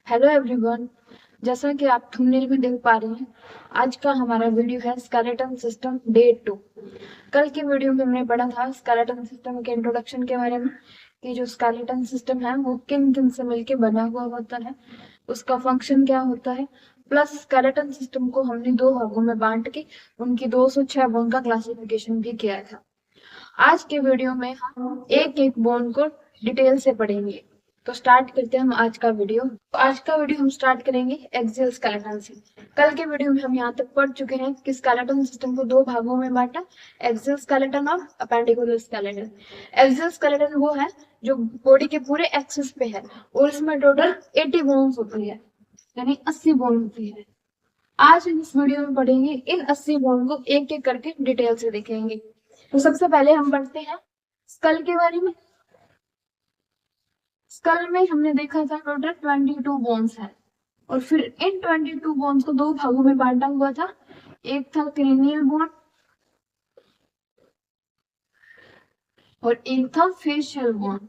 Hello everyone. जैसा कि आप थंबनेल में देख पा रहे हैं, आज का हमारा वीडियो है स्केलेटन सिस्टम डे 2। कल की वीडियो में हमने पढ़ा था स्केलेटन सिस्टम के इंट्रोडक्शन के बारे में कि जो स्केलेटन सिस्टम है वो किन किन से मिलकर बना हुआ होता है, उसका फंक्शन क्या होता है। प्लस स्केलेटन सिस्टम को हमने दो भागों में बांट के उनकी 206 बोन का क्लासिफिकेशन भी किया था। आज के वीडियो में हम एक एक बोन को डिटेल से पढ़ेंगे। तो स्टार्ट करते हैं हम आज का वीडियो। तो आज का वीडियो हम स्टार्ट करेंगे एक्सियल स्केलेटन से। कल के वीडियो में हम यहाँ तक पढ़ चुके हैं कि स्केलेटन सिस्टम को दो भागों में बांटा, एक्सियल स्केलेटन और अपेंडिकुलर स्केलेटन। एक्सियल स्केलेटन वो है जो बॉडी के पूरे एक्सिस पे है और इसमें टोटल 80 बोन्स होती है, यानी 80 बोन होती है। आज हम इस वीडियो में पढ़ेंगे इन 80 बोन को एक एक करके डिटेल से देखेंगे। तो सबसे पहले हम पढ़ते हैं स्कल के बारे में। स्कल में हमने देखा था टोटल 22 बोन्स है और फिर इन 22 बोन्स को दो भागों में बांटा हुआ था। एक था क्रेनियल बोन और एक था फेशियल बोन।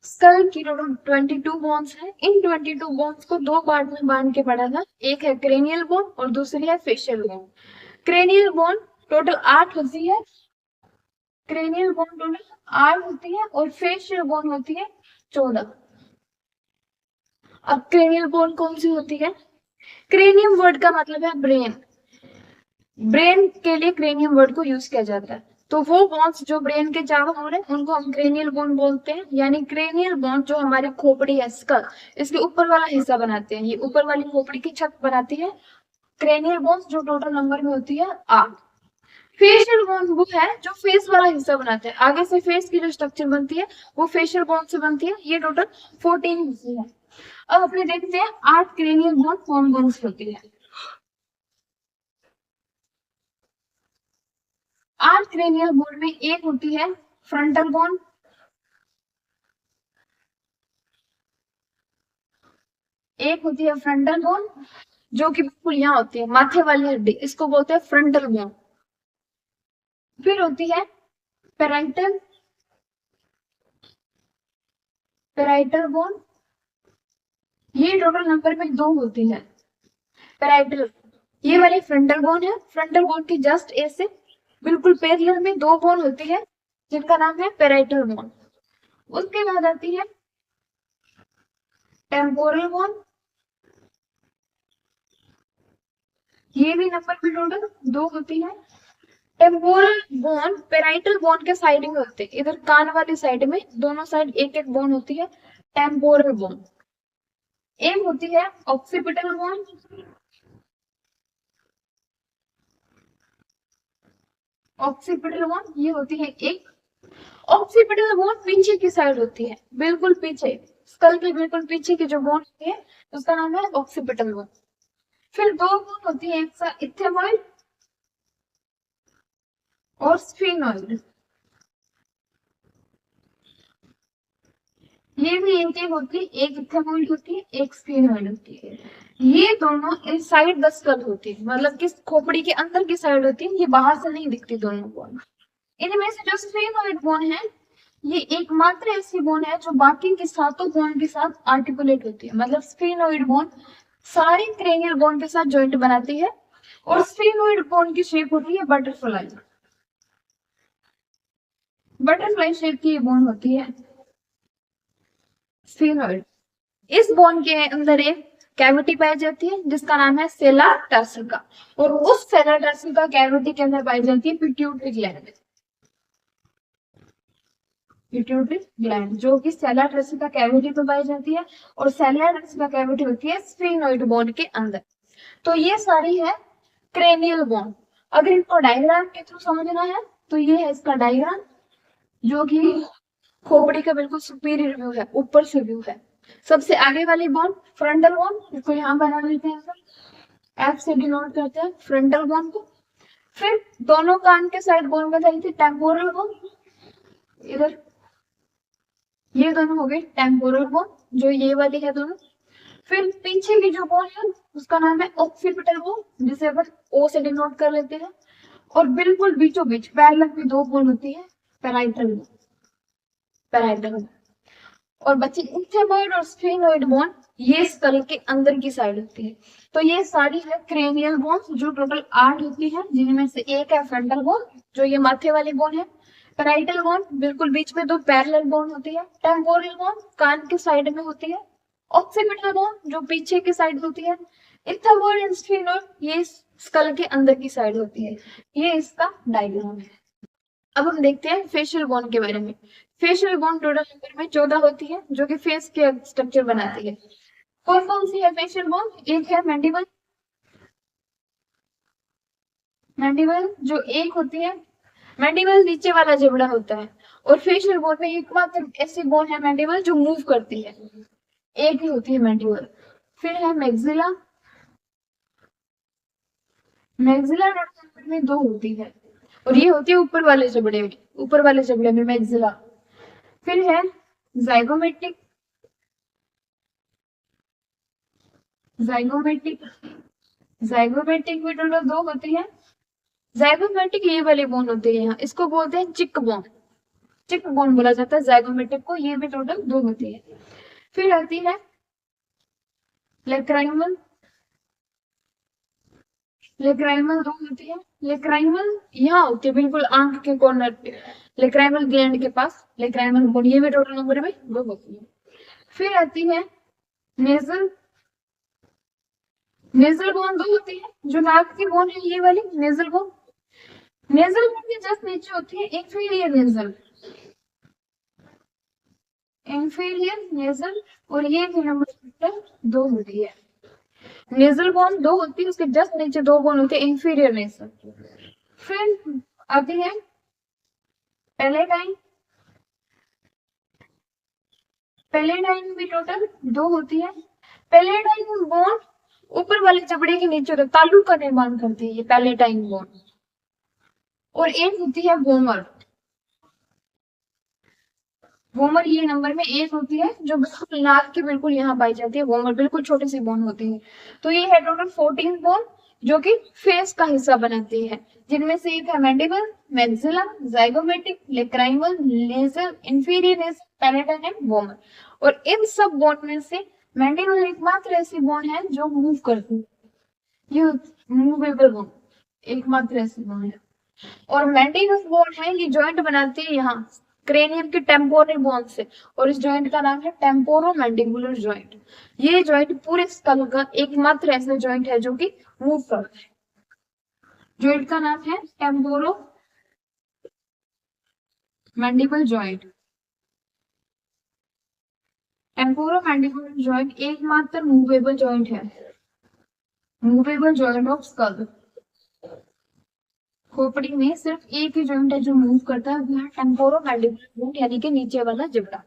स्कल की टोटल 22 बोन्स है। इन 22 बोन्स को दो पार्ट में बांध के पढ़ा था, एक है क्रेनियल बोन और दूसरी है facial bone. Cranial bone total 8 होती है, क्रेनियल बोन टोटल 8 होती है और फेशियल बोन होती है 14। अब क्रेनियल बोन कौन सी होती है? क्रेनियम वर्ड का मतलब है ब्रेन। ब्रेन के लिए क्रेनियम वर्ड को यूज किया जाता है। तो वो बोन्स जो ब्रेन के चारों ओर है उनको हम क्रेनियल बोन बोलते हैं। यानी क्रेनियल बोन जो हमारी खोपड़ी है, स्कल, इसके ऊपर वाला हिस्सा बनाते हैं, ये ऊपर वाली खोपड़ी की छत बनाती है क्रेनियल बोन्स, जो टोटल नंबर में होती है 8। फेशियल बोन वो है जो फेस वाला हिस्सा बनाते हैं, आगे से फेस की जो स्ट्रक्चर बनती है वो फेशियल बोन से बनती है। ये टोटल 14 हिस्से है। अब अपने देखते हैं 8 क्रेनियल बोन कौन कौन सी होती है। 8 क्रेनियल बोन में एक होती है फ्रंटल बोन, एक होती है फ्रंटल बोन जो कि बिल्कुल यहाँ होती है, माथे वाली हड्डी, इसको बोलते हैं फ्रंटल बोन। फिर होती है पेराइटल पेराइटल बोन, ये टोटल नंबर में दो होती है। पेराइटल ये वाली फ्रंटल बोन है। फ्रंटल बोन की जस्ट ऐसे बिल्कुल पैरेलल में दो बोन होती है जिनका नाम है पेराइटल बोन। उसके बाद आती है टेम्पोरल बोन, ये भी नंबर में टोटल दो होती है। टेम्पोरल बोन पेराइटल बोन के साइड में होते हैं, इधर कान वाली साइड में दोनों साइड एक एक बोन होती है, टेम्पोरल बोन। एक होती है ऑक्सीपिटल बोन, ऑक्सीपिटल बोन ये होती है एक। ऑक्सीपिटल बोन पीछे की साइड होती है, बिल्कुल पीछे, स्कल के बिल्कुल पीछे की जो बोन होती है उसका नाम है ऑक्सीपिटल बोन। फिर दो बोन होती है, एक इथेमॉइड और स्फीनोइड। ये भी एक एक होती है, एक इथेमॉइड होती है, एक स्फीनोइड होती है। ये दोनों इनसाइड द स्कल होती है, मतलब कि खोपड़ी के अंदर की साइड होती है, ये बाहर से नहीं दिखती दोनों बोन। इनमें से जो स्फीनोइड बोन है ये एकमात्र ऐसी बोन है जो बाकी के सातों बोन के साथ आर्टिकुलेट होती है। मतलब स्फीनोइड बोन सारी क्रेनियल बोन के साथ जॉइंट बनाती है और स्फीनोइड बोन की शेप होती है बटरफ्लाई। बटरफ्लाई शेप की ये बोन होती है स्फीनोइड। इस बोन के अंदर एक कैविटी पाई जाती है जिसका नाम है सेला टर्सिका, और उस सेला टर्सिका कैविटी के अंदर पाई जाती है पिट्यूटरी ग्लैंड। पिट्यूटरी ग्लैंड जो कि सेला टर्सिका कैविटी में पाई जाती है और सेला टर्सिका कैविटी होती है स्फीनोइड बोन के अंदर। तो ये सारी है क्रेनियल बोन। अगर इनको डायग्राम के थ्रू समझना है तो ये है इसका डायग्राम, जो कि खोपड़ी का बिल्कुल सुपीरियर व्यू है, ऊपर से व्यू है। सबसे आगे वाली बोन फ्रंटल बोन, इसको यहाँ बना लेते हैं, एफ से डिनोट करते हैं फ्रंटल बोन को। फिर दोनों कान के साइड बोन बताई थी टेम्पोरल बोन, इधर ये दोनों हो गए टेम्पोरल बोन, जो ये वाली है दोनों। फिर पीछे की जो बोन है उसका नाम है ऑक्सीपिटल बोन, जिसे अपन ओ से डिनोट कर लेते हैं। और बिल्कुल बीचों बीच पैरेलल में दो बोन होती है पेराइटल बोन, पेराइटल। और बची इथेमॉइड और स्फेनोइड बोन, ये स्कल के अंदर की साइड होती है। तो ये सारी है क्रेनियल बोन्स, जो टोटल 8 होती है, जिनमें से एक है फ्रंटल बोन, जो ये माथे वाली बोन है। पैराइटल बोन, बिल्कुल बीच में 2 पैरेलल बोन होती है। टेम्पोरल बोन कान के साइड में होती है। ऑक्सीपिटल बोन, जो पीछे की साइड होती है। इथेमॉइड एंड स्फेनोइड, ये स्कल के अंदर की साइड होती है। ये इसका डायग्राम है। अब हम देखते हैं फेशियल बोन के बारे में। फेशियल बोन टोटल नंबर में 14 होती है, जो कि फेस के स्ट्रक्चर बनाती है। कौन कौन सी है फेशियल बोन? एक है मैंडिबल, मैंडिबल जो एक होती है, मैंडिबल नीचे वाला जबड़ा होता है। और फेशियल बोन में एकमात्र ऐसी बोन है मैंडिबल जो मूव करती है, एक ही होती है मैंडिबल। फिर है मैक्सिला, मैक्सिला टोटल नंबर में 2 होती है, और ये होती है ऊपर वाले जबड़े में, ऊपर वाले जबड़े में मैक्सिला। फिर है जाइगोमेटिक, जाइगोमेटिक, जाइगोमेटिक भी टोटल 2 होती है। जाइगोमेटिक ये वाली बोन होती है, यहाँ इसको बोलते हैं चिक बोन, चिक बोन बोला जाता है जाइगोमेटिक को। ये भी टोटल 2 होती है। फिर आती है लेक्राइमल, लेक्राइमल 2 होती है। लेक्राइमल यहाँ होती है बिल्कुल आंख के कॉर्नर पे, लेक्राइमल ग्लैंड के पास लेक्राइमल बोन, ये भी टोटल नंबर में 2 होती है। फिर आती है नेजल, नेजल बोन 2 होती है, जो नाक की बोन है ये वाली नेजल बोन। नेजल बोन के जस्ट नीचे होती है इंफीरियर नेजल, इंफीरियर नेजल, और ये भी नंबर 2 होती है। नेजल बोन 2 होती है, उसके जस्ट नीचे 2 बोन होते हैं इंफीरियर नेजल। फिर आती है पैलेटाइन, पैलेटाइन भी टोटल 2 होती है। पैलेटाइन बोन ऊपर वाले जबड़े के नीचे होता है, तालू का निर्माण करती है ये पैलेटाइन बोन। और एक होती है वोमर, वोमर ये नंबर में 1 होती है, जो बिल्कुल नाक के बिल्कुल यहाँ पाई जाती है। वोमर बिल्कुल छोटी सी बोन होती है। तो ये है टोटल 14 बोन, जो कि फेस का हिस्सा बनाती है, जिनमें से एक है mandible, maxilla, zygomatic, lacrimal, nasal, inferior nasal, palatine and vomer. और इन सब बोन में से मैंडिबल एकमात्र ऐसी बोन है जो मूव करती है, ये मूवेबल बोन एकमात्र ऐसी बोन है। और मैंडिबल बोन है, ये जॉइंट बनाती है यहाँ क्रेनियम के टेम्पोरल बोन से, और इस जॉइंट का नाम है टेम्पोरो मैंडिबुलर जॉइंट। ये जॉइंट पूरे स्कल का एकमात्र ऐसा जॉइंट है जो कि मूव करता है। जॉइंट का नाम है temporo mandible joint. Temporo mandibular joint एकमात्र मूवेबल जॉइंट है, मूवेबल जॉइंट ऑफ स्कल। खोपड़ी में सिर्फ एक ही जॉइंट है जो मूव करता है, वो है टेम्पोरो मैंडिबुलर जॉइंट, यानी कि नीचे वाला जबड़ा।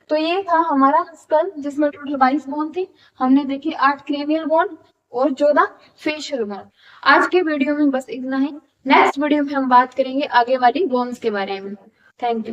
तो ये था हमारा स्कल, जिसमें टोटल 22 बोन थी। हमने देखी 8 क्रेनियल बोन और 14 फेशियल बोन। आज के वीडियो में बस इतना ही। नेक्स्ट वीडियो में हम बात करेंगे आगे वाली बोन्स के बारे में। Thank you.